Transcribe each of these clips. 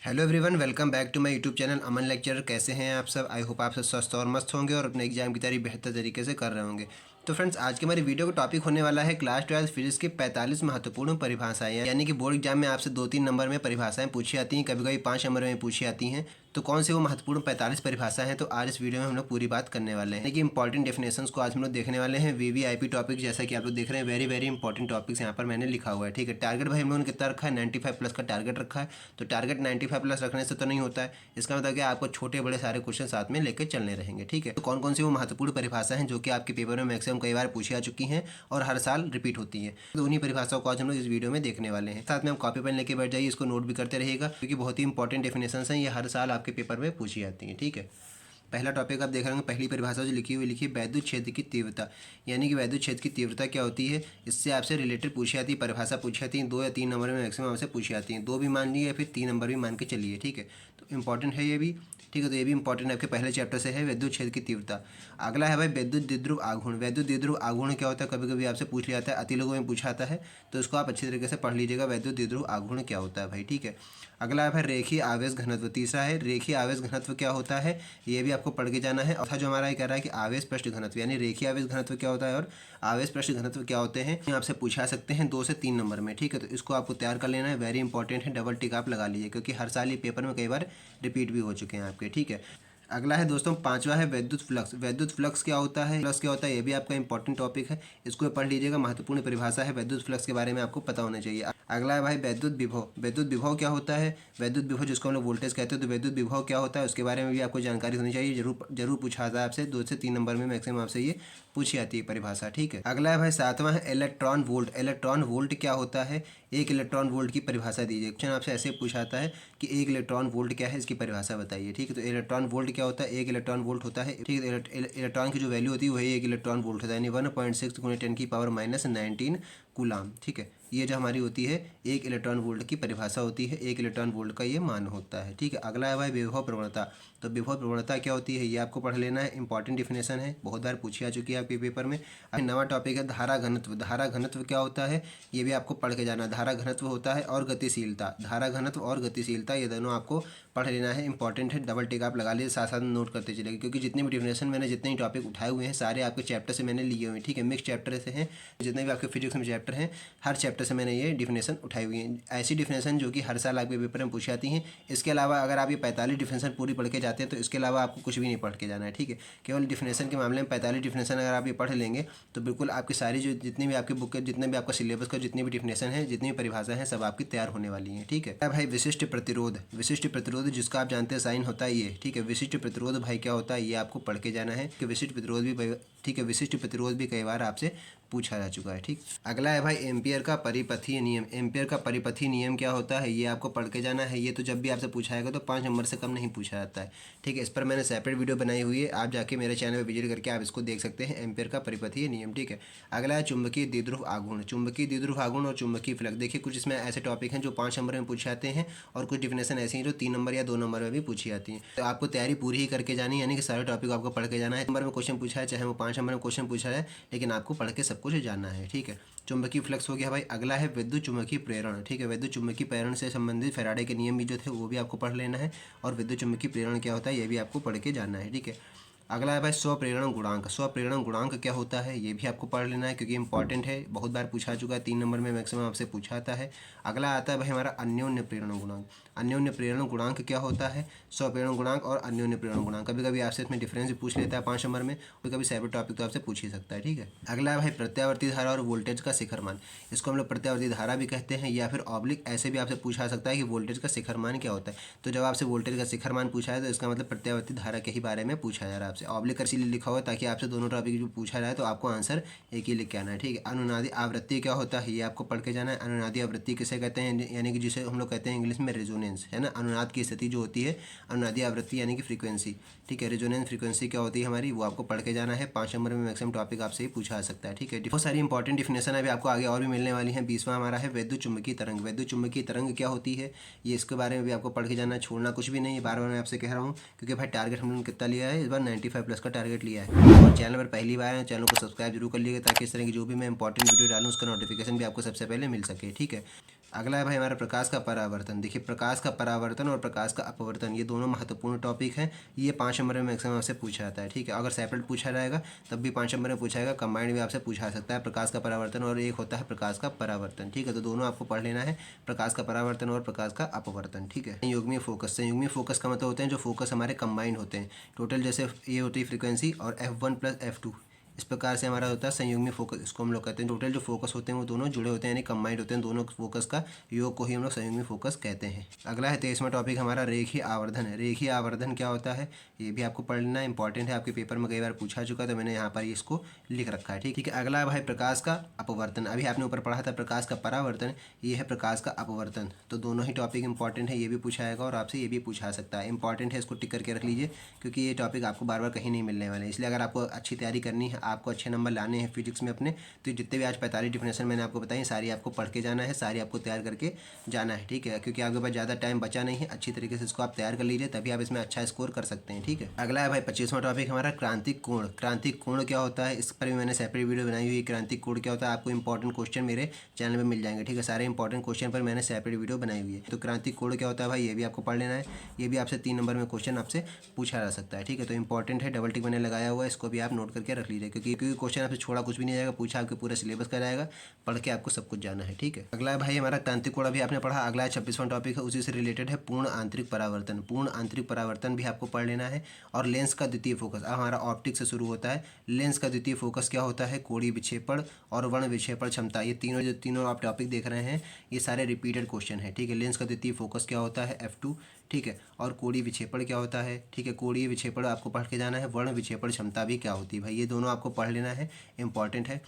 Hello everyone, welcome back to my YouTube channel Aman lecturer. कैसे हैं आप सब? आई होप आप सब स्वस्थ और मस्त होंगे और अपने एग्जाम की तैयारी बेहतर तरीके से कर रहे होंगे। तो फ्रेंड्स, आज के हमारी वीडियो का टॉपिक होने वाला है क्लास 12 फिजिक्स की 45 महत्वपूर्ण परिभाषाएं। यानी कि बोर्ड एग्जाम में आपसे 2-3 नंबर में परिभाषाएं पूछी आती हैं, कभी कभी 5 नंबर में पूछी आती हैं। तो कौन सी वो महत्वपूर्ण 45 परिभाषाएं हैं, तो आज इस वीडियो में हम लोग पूरी बात करने वाले हैं। लेकिन इंपॉर्टेंट डेफिनेशंस को आज हम लोग देखने वाले हैं। वीवीआईपी टॉपिक, जैसा कि आप लोग देख रहे हैं, वेरी वेरी इंपॉर्टेंट टॉपिक्स यहाँ पर मैंने लिखा हुआ है। ठीक है, टारगेट भाई हम लोगों ने कितना रखा है? 95 प्लस का टारगेट रखा है। तो टारगेट 95 प्लस रखने से तो नहीं होता है, इसका मतलब कि आपको छोटे बड़े सारे क्वेश्चन साथ में लेकर चलने रहेंगे। ठीक है, तो कौन कौन सी वो महत्वपूर्ण परिभाषा हैं जो कि आपके पेपर में मैक्सिमम कई बार पूछी आ चुकी हैं और हर साल रिपीट होती हैं, तो उन्हीं परिभाषाओं को आज हम लोग इस वीडियो में देखने वाले हैं। साथ में हम कॉपी पेन लेके बैठ जाइए, इसको नोट भी करते रहिएगा, क्योंकि बहुत ही इंपॉर्टेंट डेफिनेशंस हैं, ये हर साल आपके पेपर में पूछी जाती हैं। ठीक है, पहला टॉपिक आप देख रहे होंगे, पहली परिभाषा जो लिखी हुई लिखी वैद्युत क्षेत्र की तीव्रता। यानी कि वैद्युत क्षेत्र की तीव्रता क्या होती है, इससे आपसे रिलेटेड पूछी जाती है, परिभाषा पूछी जाती है। 2 या 3 नंबर में मैक्सिमम आपसे पूछी जाती हैं। 2 भी मान लीजिए या फिर 3 नंबर भी मान के चलिए। ठीक है, तो इंपॉर्टेंट है ये भी। ठीक है, तो ये भी इंपॉर्टेंट आपके पहले चैप्टर से है, वैद्युत क्षेत्र की तीव्रता। अगला है भाई वैद्युत द्विध्रुव आघूर्ण। वैद्युत द्विध्रुव आघूर्ण क्या होता है, कभी कभी आपसे पूछ लिया जाता है, अति लोगों में पूछा आता है, तो इसको आप अच्छी तरीके से पढ़ लीजिएगा, वैद्युत द्विध्रुव आघूर्ण क्या होता है भाई। ठीक है, अगला है रेखीय आवेश घनत्व। तीसरा है रेखीय आवेश घनत्व क्या होता है, ये भी आपको पढ़ के जाना है। और जो हमारा ये कह रहा है कि आवेश पृष्ठ घनत्व, यानी रेखीय आवेश घनत्व क्या होता है और आवेश पृष्ठ घनत्व क्या होते हैं, आपसे पूछा सकते हैं 2 से 3 नंबर में। ठीक है, तो इसको आपको तैयार कर लेना है, वेरी इंपॉर्टेंट है, डबल टिक आप लगा लीजिए, क्योंकि हर साल ये पेपर में कई बार रिपीट भी हो चुके हैं आपके। ठीक है, अगला है दोस्तों, पांचवा है विद्युत फ्लक्स। विद्युत फ्लक्स क्या होता है, फ्लक्स क्या होता है, ये भी आपका इंपॉर्टेंट टॉपिक है, इसको पढ़ लीजिएगा, महत्वपूर्ण परिभाषा है, विद्युत फ्लक्स के बारे में आपको पता होना चाहिए। अगला है भाई विद्युत विभव। विद्युत विभव क्या होता है, विद्युत विभव जिसको हम लोग वोल्टेज कहते हैं, तो विद्युत विभव क्या होता है उसके बारे में भी आपको जानकारी होनी चाहिए। जरूर पूछा था आपसे, 2 से 3 नंबर में मैक्सिमम आपसे ये पूछी आती है परिभाषा। ठीक है, अगला है भाई सातवां है इलेक्ट्रॉन वोल्ट। इलेक्ट्रॉन वोल्ट क्या होता है, एक इलेक्ट्रॉन वोल्ट की परिभाषा दीजिए। क्वेश्चन आपसे ऐसे पूछा जाता है कि एक इलेक्ट्रॉन वोल्ट क्या है, इसकी परिभाषा बताइए। ठीक है, तो इलेक्ट्रॉन वोल्ट क्या होता है, एक इलेक्ट्रॉन वोल्ट होता है। ठीक है, इलेक्ट्रॉन की जो वैल्यू होती है वही एक इलेक्ट्रॉन वोल्ट होता है, यानी 1.6 × 10⁻⁻19 कूलाम। ठीक है, ये जो हमारी होती है एक इलेक्ट्रॉन वोल्ट की परिभाषा होती है, एक इलेक्ट्रॉन वोल्ट का ये मान होता है। ठीक है, अगला है भाई विभव प्रवणता। तो विभव प्रवणता क्या होती है, ये आपको पढ़ लेना है, इंपॉर्टेंट डिफिनेशन है, बहुत बार पूछी आ चुकी है आपके पेपर में। अब नवा टॉपिक है धारा घनत्व। धारा घनत्व क्या होता है, ये भी आपको पढ़ के जाना। धारा घनत्व होता है और गतिशीलता। धारा घनत्व और गतिशीलता ये दोनों आपको पढ़ लेना है, इंपॉर्टेंट है, डबल टिक आप लगा लीजिए, साथ साथ नोट करते चलेंगे, क्योंकि जितने भी डिफिनेशन मैंने जितने ही टॉपिक उठाए हुए हैं सारे आपके चैप्टर से मैंने लिए हुए हैं। ठीक है, मिक्स चैप्टर से हैं, जितने भी आपके फिजिक्स में चैप्टर हैं हर चैप्टर से मैंने ये डिफिनेशन उठाई हुई है, ऐसी डिफिनेशन जो कि हर साल आपके पेपर में पूछी आती हैं। इसके अलावा अगर आप ये 45 डिफिनेशन पूरी पढ़ के जाते हैं तो इसके अलावा आपको कुछ भी नहीं पढ़ के जाना है। ठीक है, केवल डिफिनेशन के मामले में 45 डिफिनेशन अगर आप ये पढ़ लेंगे तो बिल्कुल आपकी सारी जो जितनी भी आपकी बुक के जितने भी आपका सिलेबस का जितनी भी डिफिनेशन है, जितनी भी परिभाषा है, सब आपकी तैयार होने वाली है। ठीक है, अब भाई विशिष्ट प्रतिरोध। विशिष्ट प्रतिरोध जिसका आप जानते हैं साइन होता है ये। ठीक है, विशिष्ट प्रतिरोध भाई क्या होता है, ये आपको पढ़ के जाना है कि विशिष्ट प्रतिरोध भी, ठीक है, विशिष्ट प्रतिरोध भी कई बार आपसे पूछा जा चुका है। ठीक, अगला है भाई एम्पियर का परिपथीय नियम। एम्पियर का परिपथीय नियम क्या होता है, ये आपको पढ़ के जाना है। ये तो जब भी आपसे पूछा जाएगा तो 5 नंबर से कम नहीं पूछा जाता है। ठीक है, इस पर मैंने सेपरेट वीडियो बनाई हुई है, आप जाके मेरे चैनल पर विजिट करके आप इसको देख सकते हैं, एम्पियर का परिपथीय नियम। ठीक है, अगला है चुंबकीय द्विध्रुव आघूर्ण। चुंबकीय द्विध्रुव आघूर्ण और चुंबकीय फ्लक्स। देखिए, कुछ इसमें ऐसे टॉपिक हैं जो 5 नंबर में पूछे जाते हैं और कुछ डिफिनेशन ऐसी हैं जो 3 नंबर या 2 नंबर में भी पूछी जाती हैं। तो आपको तैयारी पूरी ही करके जानी है, यानी कि सारे टॉपिक आपको पढ़ के जाना है। नंबर में क्वेश्चन पूछा है चाहे वो 5 नंबर में क्वेश्चन पूछा है, लेकिन आपको पढ़ के सब कुछ जानना है। ठीक है, चुंबकीय फ्लक्स हो गया भाई। अगला है विद्युत चुंबकीय प्रेरण। ठीक है, विद्युत चुंबकीय प्रेरण से संबंधित फैराडे के नियम भी जो थे वो भी आपको पढ़ लेना है, और विद्युत चुंबकीय प्रेरण क्या होता है ये भी आपको पढ़ के जाना है। ठीक है, अगला है भाई स्वप्रेरण गुणांक। स्वप्रेरण गुणांक क्या होता है, ये भी आपको पढ़ लेना है, क्योंकि इंपॉर्टेंट है, बहुत बार पूछा चुका है, 3 नंबर में मैक्सिमम आपसे पूछा आता है। अगला आता है भाई हमारा अन्योन्य प्रेरण गुणांक। अन्योन्य प्रेरण गुणांक क्या होता है, स्वप्रेरण गुणांक और अन्योन्य प्रेरण गुणांक। कभी कभी आपसे इसमें डिफरेंस भी पूछ लेता है 5 नंबर में, कोई कभी सेपरेट टॉपिक तो आपसे पूछ ही सकता है। ठीक है, अगला है भाई प्रत्यावर्ती धारा और वोल्टेज का शिखर मान। इसको हम लोग प्रत्यावर्ती धारा भी कहते हैं, या फिर ऑब्लिक ऐसे भी आपसे पूछा सकता है कि वोल्टेज का शिखर मान क्या होता है। तो जब आपसे वोल्टेज का शिखर मान पूछा है तो इसका मतलब प्रत्यावर्ती धारा के ही बारे में पूछा जा रहा है आपसे। ऑब्लिक इसीलिए लिखा हुआ है ताकि आपसे दोनों टॉपिक जो पूछा जाए तो आपको आंसर एक ही लिख के आना है। ठीक है, अनुनादी आवृत्ति क्या होता है, ये आपको पढ़ के जाना है। अनुनादी आवृत्ति किसे कहते हैं, यानी कि जिसे हम लोग कहते हैं इंग्लिश में रेजोनेंस, है ना। अनुनाद की स्थिति जो होती है, अनुनादी आवृत्ति यानी कि फ्रीक्वेंसी। ठीक है, रेजोनेंस फ्रीक्वेंसी क्या होती है हमारी, वो आपको पढ़ के जाना है। 5 नंबर में मैक्सिमम टॉपिक आपसे ही पूछा जा सकता है। ठीक है, बहुत सारी इंपॉर्टेंट डिफिनेशन अभी आपको आगे और भी मिलने वाली है। 20वां हमारा है वैद्युत चुंबकीय तरंग। वैद्युत चुंबकीय तरंग क्या होती है, ये इसके बारे में भी आपको पढ़ के जाना है, छोड़ना कुछ भी नहीं है। बार बार मैं आपसे कह रहा हूँ, क्योंकि भाई टारगेट हम लोगों ने कितना लिया है इस बार, 95 प्लस का टारगेट लिया है। और चैनल पर पहली बार है, चैनल को सब्सक्राइब जरूर कर लीजिएगा, ताकि इस तरह की जो भी मैं इंपॉर्टेंट वीडियो डालूँ उसका नोटिफिकेशन भी आपको सबसे पहले मिल सके। ठीक है, अगला है भाई हमारा प्रकाश का परावर्तन। देखिए प्रकाश का परावर्तन और प्रकाश का अपवर्तन ये दोनों महत्वपूर्ण टॉपिक हैं। ये 5 नंबर में मैक्सिमम आपसे पूछा जाता है, ठीक है। अगर सेपरेट पूछा जाएगा तब भी 5 नंबर में पूछा जाएगा, कंबाइंड भी आपसे पूछा सकता है प्रकाश का परावर्तन और एक होता है प्रकाश का परावर्तन, ठीक है। तो दोनों आपको पढ़ लेना है, प्रकाश का परावर्तन और प्रकाश का अपवर्तन, ठीक है। संयुग्मी फोकस, संयुग्मी फोकस का मतलब होते हैं जो फोकस हमारे कंबाइंड होते हैं टोटल, जैसे ये होती है फ्रीक्वेंसी और F1 + F2, इस प्रकार से हमारा होता है संयुग्मी फोकस। इसको हम लोग कहते हैं टोटल जो फोकस होते हैं वो दोनों जुड़े होते हैं, यानी कंबाइंड होते हैं, दोनों फोकस का योग को ही हम लोग संयुग्मी फोकस कहते हैं। अगला है 23वां टॉपिक हमारा रेखीय आवर्धन है। रेखीय आवर्धन क्या होता है ये भी आपको पढ़ लेना, इंपॉर्टेंट है, आपके पेपर में कई बार पूछा चुका, तो मैंने यहाँ पर इसको लिख रखा है, ठीक है। अगला है भाई प्रकाश का अपवर्तन। अभी आपने ऊपर पढ़ा था प्रकाश का परावर्तन, ये है प्रकाश का अपवर्तन। तो दोनों ही टॉपिक इंपॉर्टेंट है, ये भी पूछा जाएगा और आपसे ये भी पूछा सकता है। इंपॉर्टेंट है, इसको टिक करके रख लीजिए क्योंकि ये टॉपिक आपको बार बार कहीं नहीं मिलने वाले, इसलिए अगर आपको अच्छी तैयारी करनी है, आपको अच्छे नंबर लाने हैं फिजिक्स में अपने, तो जितने भी आज 45 डिफिनेशन मैंने आपको बताई सारी आपको पढ़ के जाना है, सारी आपको तैयार करके जाना है, ठीक है। क्योंकि आपके पास ज़्यादा टाइम बचा नहीं है, अच्छी तरीके से इसको आप तैयार कर लीजिए, तभी आप इसमें अच्छा स्कोर कर सकते हैं, ठीक है। अगला है भाई 25वां टॉपिक हमारा क्रांतिक कोण। क्रांतिक कोण क्या होता है, इस पर भी मैंने सेपरेट वीडियो बनाई हुई है। क्रांतिक कोण क्या होता है, आपको इंपॉर्टेंट क्वेश्चन मेरे चैनल में मिल जाएंगे, ठीक है। सारे इंपॉर्टेंट क्वेश्चन पर मैंने सेपरेट वीडियो बनाई हुई है। तो क्रांतिक कोण क्या होता है भाई, ये भी आपको पढ़ लेना है, ये भी आपसे 3 नंबर में क्वेश्चन आपसे पूछा जा सकता है, ठीक है। तो इंपॉर्टेंट है, डबल टिक मैंने लगाया हुआ है, इसको भी आप नोट करके रख लीजिए, क्योंकि क्वेश्चन आपसे छोड़ा कुछ भी नहीं जाएगा, पूछा आपके पूरे सिलेबस का जाएगा, पढ़ के आपको सब कुछ जाना है, ठीक है। अगला है भाई हमारा क्रांतिक कोण भी आपने पढ़ा। अगला 26वां टॉपिक है, उसी से रिलेटेड है पूर्ण आंतरिक परावर्तन। पूर्ण आंतरिक परावर्तन भी आपको पढ़ लेना है। और लेंस का द्वितीय फोकस, अब हमारा ऑप्टिक से शुरू होता है। लेंस का द्वितीय फोकस क्या होता है, कोणीय विक्षेपण और वर्ण विक्षेपण क्षमता, ये तीनों आप टॉपिक देख रहे हैं, ये सारे रिपीटेड क्वेश्चन है, ठीक है। लेंस का द्वितीय फोकस क्या होता है, F2, ठीक है। और कोणीय विक्षेपण क्या होता है, ठीक है, कोणीय विक्षेपण आपको पढ़ के जाना है। वर्ण विक्षेपण क्षमता भी क्या होती है भाई, ये दोनों आपको पढ़ लेना है, इंपॉर्टेंट है।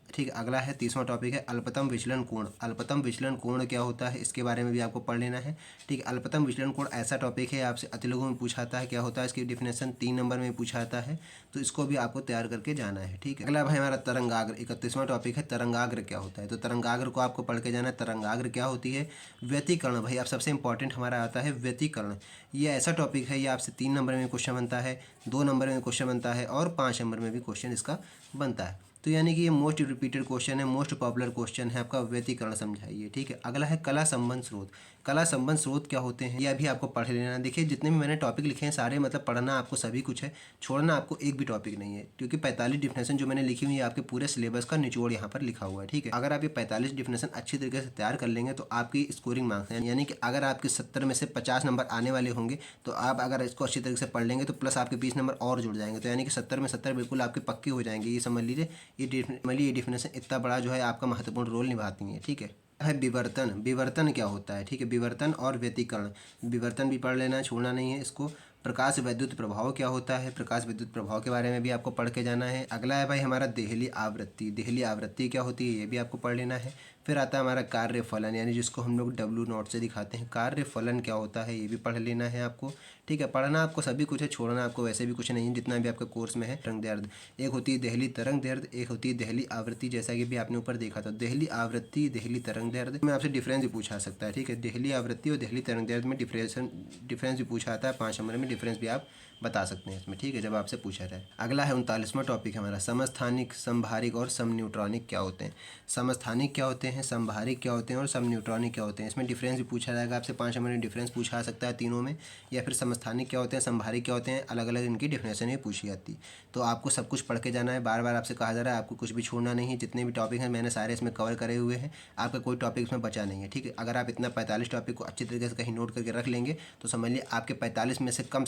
ठीक है। अगला है 30वां टॉपिक है अल्पतम विचलन कोण। अल्पतम विचलन कोण क्या होता है, इसके बारे में भी आपको पढ़ लेना है, ठीक है। अल्पतम विचलन कोण ऐसा टॉपिक है, आपसे अतिलघु में पूछा आता है, क्या होता है इसकी डिफिनेशन 3 नंबर में पूछा आता है, तो इसको भी आपको तैयार करके जाना है, ठीक है। अगला भाई हमारा तरंगाग्र, 31वां टॉपिक है तरंगाग्र क्या होता है। तो तरंगाग्र को आपको पढ़ के जाना है। तरंगाग्र क्या होती है, व्यतिकरण, भाई अब सबसे इंपॉर्टेंट हमारा आता है व्यतिकरण। ये ऐसा टॉपिक है, ये आपसे 3 नंबर में क्वेश्चन बनता है, 2 नंबर में क्वेश्चन बनता है और 5 नंबर में भी क्वेश्चन इसका बनता है। तो यानी कि ये मोस्ट रिपीटेड क्वेश्चन है, मोस्ट पॉपुलर क्वेश्चन है आपका, व्यतिकरण समझाइए, ठीक है। अगला है कला संबंध स्रोत। कला संबंध स्रोत क्या होते हैं, यह भी आपको पढ़ लेना। देखिए जितने भी मैंने टॉपिक लिखे हैं सारे मतलब पढ़ना आपको सभी कुछ है, छोड़ना आपको एक भी टॉपिक नहीं है, क्योंकि 45 डिफिनेशन जो मैंने लिखी हुई है आपके पूरे सिलेबस का निचोड़ यहाँ पर लिखा हुआ है, ठीक है। अगर आप ये 45 डिफिनेशन अच्छी तरीके से तैयार कर लेंगे तो आपकी स्कोरिंग मार्क्स है, यानी कि अगर आपके 70 में से 50 नंबर आने वाले होंगे, तो आप अगर इसको अच्छी तरीके से पढ़ लेंगे तो प्लस आपके 20 नंबर और जुड़ जाएंगे, तो यानी कि 70 में 70 बिल्कुल आपके पक्के हो जाएंगे। ये समझ लीजिए, ये डिफिनेशन इतना बड़ा जो है आपका महत्वपूर्ण रोल निभाती है, ठीक है। विवर्तन, विवर्तन क्या होता है, ठीक है। विवर्तन और व्यतिकरण, विवर्तन भी पढ़ लेना है, छोड़ना नहीं है इसको। प्रकाश विद्युत प्रभाव क्या होता है, प्रकाश विद्युत प्रभाव के बारे में भी आपको पढ़ के जाना है। अगला है भाई हमारा देहली आवृत्ति। देहली आवृत्ति क्या होती है ये भी आपको पढ़ लेना है। फिर आता है हमारा कार्य फलन, यानी जिसको हम लोग W0 से दिखाते हैं, कार्य फलन क्या होता है ये भी पढ़ लेना है आपको, ठीक है। पढ़ना आपको सभी कुछ है, छोड़ना आपको वैसे भी कुछ नहीं है, जितना भी आपके कोर्स में है। तरंग दैर्ध्य, एक होती है देहली तरंग दैर्ध्य, एक होती है देहली आवृत्ति, जैसा कि भी आपने ऊपर देखा था। देहली आवृत्ति, देहली तरंग दैर्ध्य में आपसे डिफरेंस भी पूछा सकता है, ठीक है। देहली आवृत्ति और देहली तरंग दैर्ध्य में डिफरेंस भी पूछा आता है, 5 नंबर में डिफरेंस भी आप बता सकते हैं इसमें, ठीक है, जब आपसे पूछा जाए। अगला है 39वां टॉपिक हमारा समस्थानिक, समभारिक और समन्यूट्रॉनिक क्या होते हैं। समस्थानिक क्या होते हैं, समभारिक क्या होते हैं और समन्यूट्रॉनिक क्या होते हैं, इसमें डिफरेंस भी पूछा जाएगा आपसे, 5 नंबर में डिफरेंस पूछा आ सकता है तीनों में। या फिर समस्थानिक क्या होते हैं, समभारिक क्या होते हैं, अलग अलग इनकी डिफिनेशन भी पूछी जाती है। तो आपको सब कुछ पढ़ के जाना है, बार बार आपसे कहा जा रहा है आपको कुछ भी छोड़ना नहीं है। जितने भी टॉपिक हैं मैंने सारे इसमें कवर करे हुए हैं, आपका कोई टॉपिक इसमें बचा नहीं है, ठीक है। अगर आप इतना 45 टॉपिक को अच्छी तरीके से कहीं नोट करके रख लेंगे तो समझ लिए आपके 45 में से कम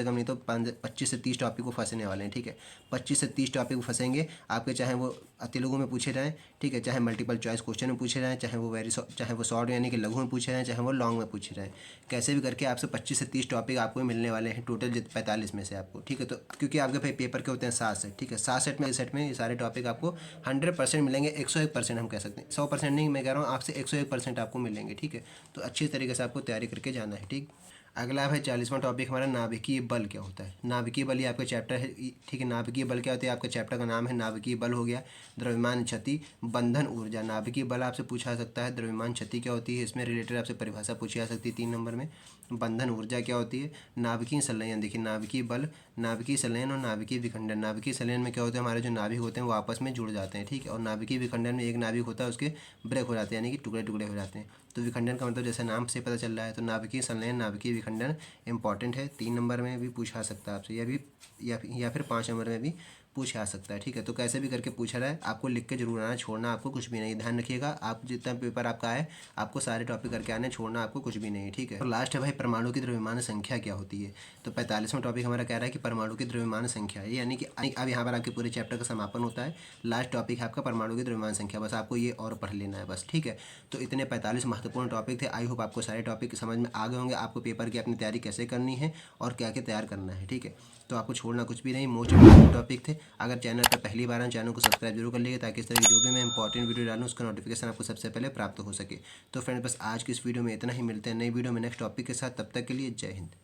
नहीं तो 25 से 30 टॉपिक को फंसने वाले हैं, ठीक है। 25 से 30 टॉपिक फंसेंगे आपके, चाहे वो अतिलघु में पूछे जाएँ, ठीक है, चाहे मल्टीपल चॉइस क्वेश्चन में पूछे जाएँ, चाहे वो शॉर्ट यानी कि लघु में पूछे जाएँ, चाहे वो लॉन्ग में पूछे जाएँ, कैसे भी करके आपसे 25 से 30 टॉपिक आपको मिलने वाले हैं टोटल 45 में से आपको, ठीक है। तो क्योंकि आपके भाई पेपर के होते हैं 7 सेट, ठीक है, 7 सेट में ये सारे टॉपिक आपको 100% मिलेंगे, 101% हम कह सकते हैं, 100% नहीं, मैं कह रहा हूँ आपसे 101% आपको मिलेंगे, ठीक है। तो अच्छी तरीके से आपको तैयारी करके जाना है, ठीक। अगला है 40वां टॉपिक हमारा नाभिकीय बल क्या होता है। नाभिकीय बल ये आपका चैप्टर है, ठीक है। नाभिकीय बल क्या होता है, आपका चैप्टर का नाम है नाभिकीय बल हो गया। द्रव्यमान क्षति, बंधन ऊर्जा, नाभिकीय बल आपसे पूछा जा सकता है। द्रव्यमान क्षति क्या होती है, इसमें रिलेटेड आपसे परिभाषा पूछी जा सकती है 3 नंबर में। बंधन ऊर्जा क्या होती है? नाभिकीय संलयन, देखिए नाभिकीय बल, नाभिकीय संलयन और नाभिकीय विखंडन। नाभिकीय संलयन में क्या होता है, हमारे जो नाभिक होते हैं वो आपस में जुड़ जाते हैं, ठीक है। और नाभिकीय विखंडन में एक नाभिक होता है उसके ब्रेक हो जाते हैं, यानी कि टुकड़े टुकड़े हो जाते हैं। तो विखंडन का मतलब जैसे नाम से पता चल रहा है, तो नाभिकीय संलयन, नाभिकीय विखंडन इंपॉर्टेंट है। 3 नंबर में भी पूछा सकता है आपसे, या फिर 5 नंबर में भी पूछा सकता है, ठीक है। तो कैसे भी करके पूछा रहा है, आपको लिख के जरूर आना, छोड़ना आपको कुछ भी नहीं। ध्यान रखिएगा, आप जितना पेपर आपका आए आपको सारे टॉपिक करके आने, छोड़ना आपको कुछ भी नहीं, ठीक है। और लास्ट है भाई, परमाणु की द्रव्यमान संख्या क्या होती है? तो 45वां टॉपिक हमारा कह रहा है कि परमाणु की द्रव्यमान संख्या है, यानी कि अब यहाँ पर आपके पूरे चैप्टर का समापन होता है। लास्ट टॉपिक है आपका परमाणु की द्रव्यमान संख्या, बस आपको ये और पढ़ लेना है बस, ठीक है। तो इतने 45 महत्वपूर्ण टॉपिक थे। आई होप आपको सारे टॉपिक समझ में आ गए होंगे, आपको पेपर की अपनी तैयारी कैसे करनी है और क्या क्या तैयार करना है, ठीक है। तो आपको छोड़ना कुछ भी नहीं, मोस्ट इंपॉर्टेंट टॉपिक थे। अगर चैनल पर पहली बार आए, चैनल को सब्सक्राइब जरूर कर लीजिए, ताकि इस तरह की जो भी मैं इंपॉर्टेंट वीडियो डालूँ उसका नोटिफिकेशन आपको सबसे पहले प्राप्त हो सके। तो फ्रेंड बस आज की इस वीडियो में इतना ही, मिलते हैं नई वीडियो में नेक्स्ट टॉपिक के साथ, तब तक के लिए जय हिंद।